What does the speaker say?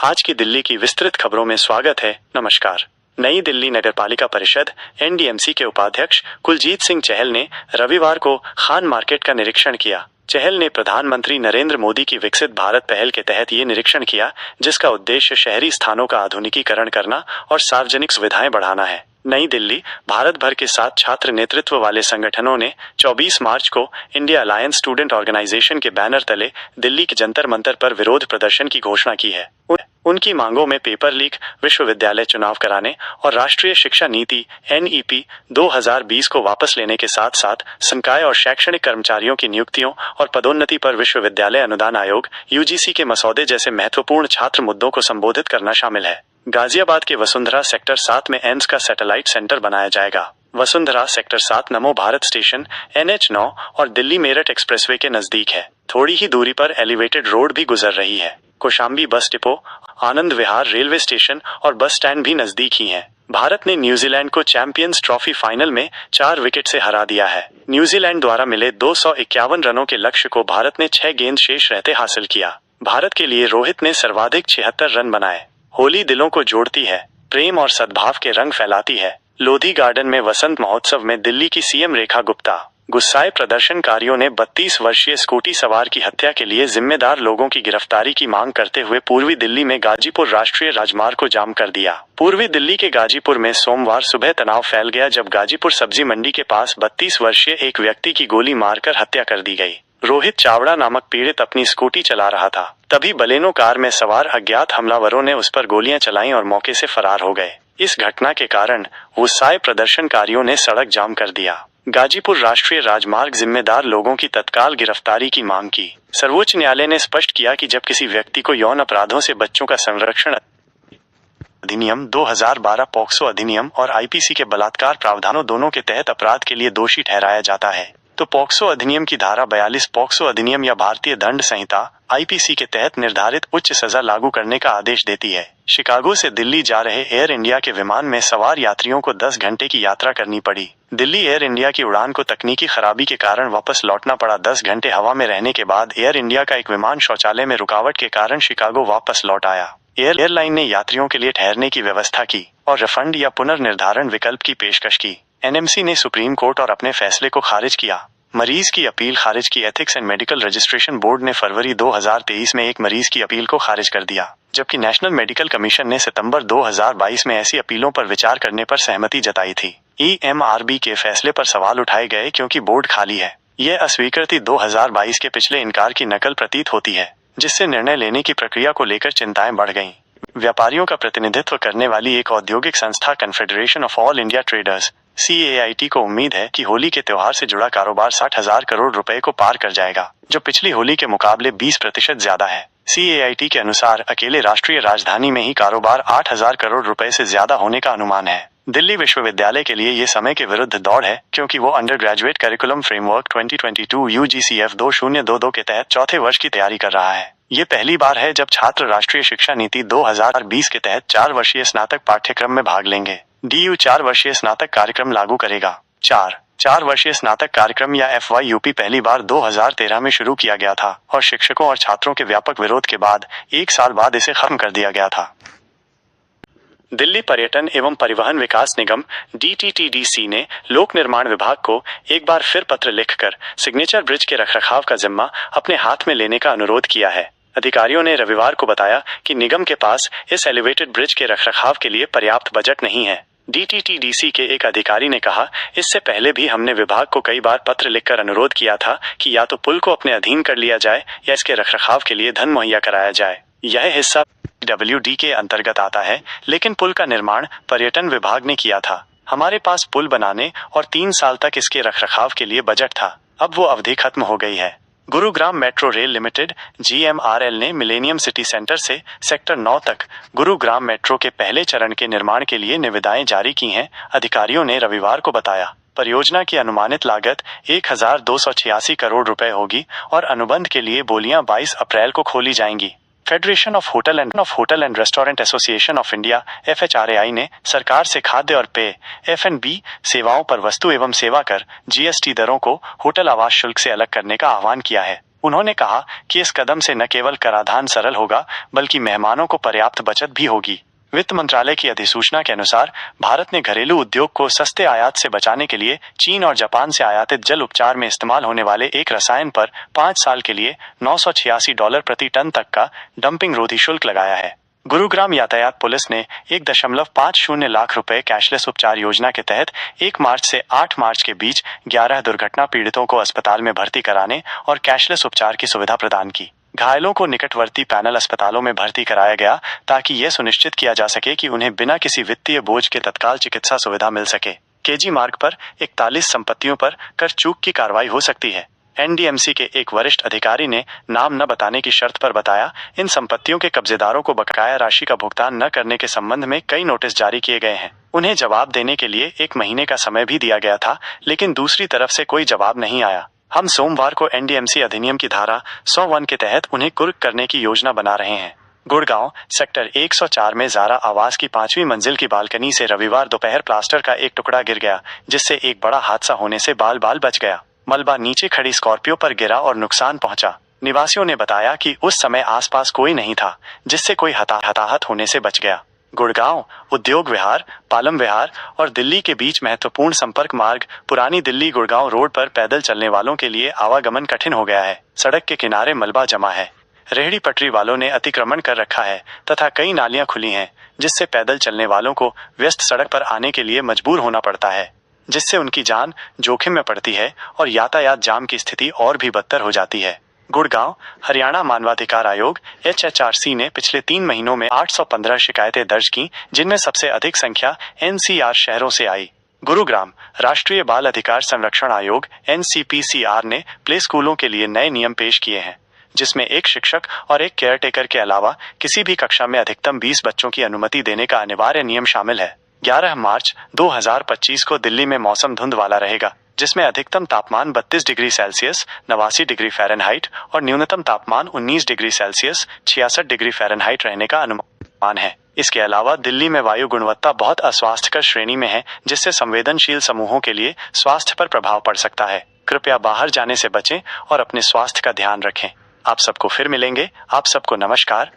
आज की दिल्ली की विस्तृत खबरों में स्वागत है। नमस्कार। नई दिल्ली नगरपालिका परिषद एनडीएमसी के उपाध्यक्ष कुलजीत सिंह चहल ने रविवार को खान मार्केट का निरीक्षण किया। चहल ने प्रधानमंत्री नरेंद्र मोदी की विकसित भारत पहल के तहत ये निरीक्षण किया, जिसका उद्देश्य शहरी स्थानों का आधुनिकीकरण करना और सार्वजनिक सुविधाएं बढ़ाना है। नई दिल्ली भारत भर के 7 छात्र नेतृत्व वाले संगठनों ने 24 मार्च को इंडिया अलायंस स्टूडेंट ऑर्गेनाइजेशन के बैनर तले दिल्ली के जंतर मंतर पर विरोध प्रदर्शन की घोषणा की है। उनकी मांगों में पेपर लीक, विश्वविद्यालय चुनाव कराने और राष्ट्रीय शिक्षा नीति NEP 2020 को वापस लेने के साथ साथ संकाय और शैक्षणिक कर्मचारियों की नियुक्तियों और पदोन्नति पर विश्वविद्यालय अनुदान आयोग UGC के मसौदे जैसे महत्वपूर्ण छात्र मुद्दों को संबोधित करना शामिल है। गाजियाबाद के वसुंधरा सेक्टर 7 में एम्स का सैटेलाइट सेंटर बनाया जाएगा। वसुंधरा सेक्टर 7 नमो भारत स्टेशन NH9 और दिल्ली मेरठ एक्सप्रेसवे के नजदीक है। थोड़ी ही दूरी पर एलिवेटेड रोड भी गुजर रही है। Kaushambi bus depot, Anand Vihar railway station और बस स्टैंड भी नजदीक ही हैं। भारत ने न्यूजीलैंड को चैंपियंस ट्रॉफी फाइनल में 4 विकेट से हरा दिया है। न्यूजीलैंड द्वारा मिले 251 रनों के लक्ष्य को भारत ने 6 गेंद शेष रहते हासिल किया। भारत के लिए रोहित ने सर्वाधिक 76 रन बनाए। होली दिलों को जोड़ती है, प्रेम और सद्भाव के रंग फैलाती है। लोधी गार्डन में वसंत महोत्सव में दिल्ली की CM रेखा गुप्ता। गुस्साए प्रदर्शनकारियों ने 32 वर्षीय स्कूटी सवार की हत्या के लिए जिम्मेदार लोगों की गिरफ्तारी की मांग करते हुए पूर्वी दिल्ली में गाजीपुर राष्ट्रीय राजमार्ग को जाम कर दिया। पूर्वी दिल्ली के गाजीपुर में सोमवार सुबह तनाव फैल गया जब गाजीपुर सब्जी मंडी के पास 32 वर्षीय एक व्यक्ति की गोली मारकर हत्या कर दी गई। रोहित चावड़ा नामक पीड़ित अपनी स्कूटी चला रहा था, तभी बलेनो कार में सवार अज्ञात हमलावरों ने उस पर गोलियां चलाईं और मौके से फरार हो गए। इस घटना के कारण गुस्साए प्रदर्शनकारियों ने सड़क जाम कर दिया। गाजीपुर राष्ट्रीय राजमार्ग जिम्मेदार लोगों की तत्काल गिरफ्तारी की मांग की। सर्वोच्च न्यायालय ने स्पष्ट किया कि जब किसी व्यक्ति को यौन अपराधों से बच्चों का संरक्षण अधिनियम 2012 पॉक्सो अधिनियम और IPC के बलात्कार प्रावधानों दोनों के तहत अपराध के लिए दोषी ठहराया जाता है, तो पॉक्सो अधिनियम की धारा 42 पॉक्सो अधिनियम या भारतीय दंड संहिता IPC के तहत निर्धारित उच्च सजा लागू करने का आदेश देती है। शिकागो से दिल्ली जा रहे एयर इंडिया के विमान में सवार यात्रियों को 10 घंटे की यात्रा करनी पड़ी। दिल्ली एयर इंडिया की उड़ान को तकनीकी खराबी के कारण वापस लौटना पड़ा। 10 घंटे हवा में रहने के बाद एयर इंडिया का एक विमान शौचालय में रुकावट के कारण शिकागो वापस लौट आया। एयरलाइन ने यात्रियों के लिए ठहरने की व्यवस्था की और रिफंड या पुनर्निर्धारण विकल्प की पेशकश की। NMC ने सुप्रीम कोर्ट और अपने फैसले को खारिज किया। मरीज की अपील खारिज की। Ethics and medical registration board ने फरवरी 2023 में एक मरीज की अपील को खारिज कर दिया, जबकि नेशनल मेडिकल कमीशन ने सितंबर 2022 में ऐसी अपीलों पर विचार करने पर सहमति जताई थी। EMRB के फैसले पर सवाल उठाए गए क्योंकि बोर्ड खाली है। यह अस्वीकृति 2022 के पिछले इनकार की नकल प्रतीत होती है, जिससे निर्णय लेने की प्रक्रिया को लेकर चिंताएं बढ़ गईं। व्यापारियों का प्रतिनिधित्व करने वाली एक औद्योगिक संस्था confederation of all India traders CAIT को उम्मीद है कि होली के त्योहार से जुड़ा कारोबार 60,000 करोड़ रुपए को पार कर जाएगा, जो पिछली होली के मुकाबले 20% ज्यादा है। CAIT के अनुसार अकेले राष्ट्रीय राजधानी में ही कारोबार 8,000 करोड़ रुपए से ज्यादा होने का अनुमान है। दिल्ली विश्वविद्यालय के लिए ये समय के विरुद्ध दौड़ है, क्योंकि वो under graduate curriculum framework 2022 UGCF 2022 के तहत चौथे वर्ष की तैयारी कर रहा है। ये पहली बार है जब छात्र राष्ट्रीय शिक्षा नीति 2020 के तहत 4 वर्षीय स्नातक पाठ्यक्रम में भाग लेंगे। DU 4 वर्षीय स्नातक कार्यक्रम लागू करेगा। 4 वर्षीय स्नातक कार्यक्रम या FYUP पहली बार 2013 में शुरू किया गया था और शिक्षकों और छात्रों के व्यापक विरोध के बाद 1 साल बाद इसे खत्म कर दिया गया था। दिल्ली पर्यटन एवं परिवहन विकास निगम DTTDC ने लोक निर्माण विभाग को एक बार फिर पत्र लिखकर सिग्नेचर ब्रिज के रखरखाव का जिम्मा अपने हाथ में लेने का अनुरोध किया है। अधिकारियों ने रविवार को बताया कि निगम के पास इस एलिवेटेड ब्रिज के रखरखाव के लिए पर्याप्त बजट नहीं है। DTTDC के एक अधिकारी ने कहा, इससे पहले भी हमने विभाग को कई बार पत्र लिखकर अनुरोध किया था कि या तो पुल को अपने अधीन कर लिया जाए या इसके रखरखाव के लिए धन मुहैया कराया जाए। यह हिस्सा WD के अंतर्गत आता है, लेकिन पुल का निर्माण पर्यटन विभाग ने किया था। हमारे पास पुल बनाने और 3 साल तक इसके रखरखाव के लिए बजट था। अब वो अवधि खत्म हो गई है। Gurugram metro rail limited GMRL ने मिलेनियम सिटी सेंटर से सेक्टर 9 तक गुरुग्राम मेट्रो के पहले चरण के निर्माण के लिए निविदाएं जारी की हैं, अधिकारियों ने रविवार को बताया। परियोजना की अनुमानित लागत 1,286 करोड़ रुपए होगी और अनुबंध के लिए बोलियां 22 अप्रैल को खोली जाएंगी। Federation of hotel and restaurant association of India FHRAI ने सरकार से खाद्य और पेय F&B सेवाओं पर वस्तु एवं सेवा कर GST दरों को होटल आवास शुल्क से अलग करने का आह्वान किया है। उन्होंने कहा कि इस कदम से न केवल कराधान सरल होगा बल्कि मेहमानों को पर्याप्त बचत भी होगी। वित्त मंत्रालय की अधिसूचना के अनुसार भारत ने घरेलू उद्योग को सस्ते आयात से बचाने के लिए चीन और जापान से आयातित जल उपचार में इस्तेमाल होने वाले एक रसायन पर 5 साल के लिए $986 प्रति टन तक का डंपिंग रोधी शुल्क लगाया है। गुरुग्राम यातायात पुलिस ने 1.50 लाख रुपए कैशलेस उपचार योजना के तहत 1 मार्च से 8 मार्च के बीच 11 दुर्घटना पीड़ितों को अस्पताल में भर्ती कराने और कैशलेस उपचार की सुविधा प्रदान की। घायलों को निकटवर्ती पैनल अस्पतालों में भर्ती कराया गया ताकि यह सुनिश्चित किया जा सके कि उन्हें बिना किसी वित्तीय बोझ के तत्काल चिकित्सा सुविधा मिल सके। केजी मार्ग पर 41 संपत्तियों पर कर चूक की कार्रवाई हो सकती है। एनडीएमसी के एक वरिष्ठ अधिकारी ने नाम न बताने की शर्त पर बताया, इन संपत्तियों के कब्जेदारों को बकाया राशि का भुगतान न करने के संबंध में कई नोटिस जारी किए गए हैं। उन्हें जवाब देने के लिए 1 महीने का समय भी दिया गया था, लेकिन दूसरी तरफ से कोई जवाब नहीं आया। हम सोमवार को एनडीएमसी अधिनियम की धारा 101 के तहत उन्हें कुर्क करने की योजना बना रहे हैं। गुड़गांव सेक्टर 104 में ज़ारा आवास की 5वीं मंजिल की बालकनी से रविवार दोपहर प्लास्टर का एक टुकड़ा गिर गया, जिससे एक बड़ा हादसा होने से बाल बच गया। मलबा नीचे खड़ी स्कॉर्पियो पर गिरा और नुकसान पहुंचा। निवासियों ने बताया कि उस समय आसपास कोई नहीं था, जिससे कोई हताहत होने से बच गया। गुड़गांव उद्योग विहार, पालम विहार और दिल्ली के बीच महत्वपूर्ण संपर्क मार्ग पुरानी दिल्ली गुड़गांव रोड पर पैदल चलने वालों के लिए आवागमन कठिन हो गया है। सड़क के किनारे मलबा जमा है, रेहड़ी पटरी वालों ने अतिक्रमण कर रखा है तथा कई नालियां खुली हैं, जिससे पैदल चलने वालों को व्यस्त सड़क पर आने के लिए मजबूर होना पड़ता है, जिससे उनकी जान जोखिम में पड़ती है और यातायात जाम की स्थिति और भी बदतर हो जाती है। गुड़गांव हरियाणा मानवाधिकार आयोग HHRC ने पिछले 3 महीनों में 815 शिकायतें दर्ज की, जिनमें सबसे अधिक संख्या NCR शहरों से आई। गुरुग्राम राष्ट्रीय बाल अधिकार संरक्षण आयोग NCPCR ने प्ले स्कूलों के लिए नए नियम पेश किए हैं, जिसमें एक शिक्षक और एक केयरटेकर के अलावा किसी भी कक्षा में अधिकतम 20 बच्चों की अनुमति देने का अनिवार्य नियम शामिल है। 11 मार्च 2025 को दिल्ली में मौसम धुंध वाला रहेगा, जिसमें अधिकतम तापमान 32 डिग्री सेल्सियस 89 डिग्री फ़ारेनहाइट और न्यूनतम तापमान 19 डिग्री सेल्सियस 66 डिग्री फ़ारेनहाइट रहने का अनुमान है। इसके अलावा दिल्ली में वायु गुणवत्ता बहुत अस्वास्थ्यकर श्रेणी में है, जिससे संवेदनशील समूहों के लिए स्वास्थ्य पर प्रभाव पड़ सकता है। कृपया बाहर जाने से बचें और अपने स्वास्थ्य का ध्यान रखें। आप सबको फिर मिलेंगे। आप सबको नमस्कार।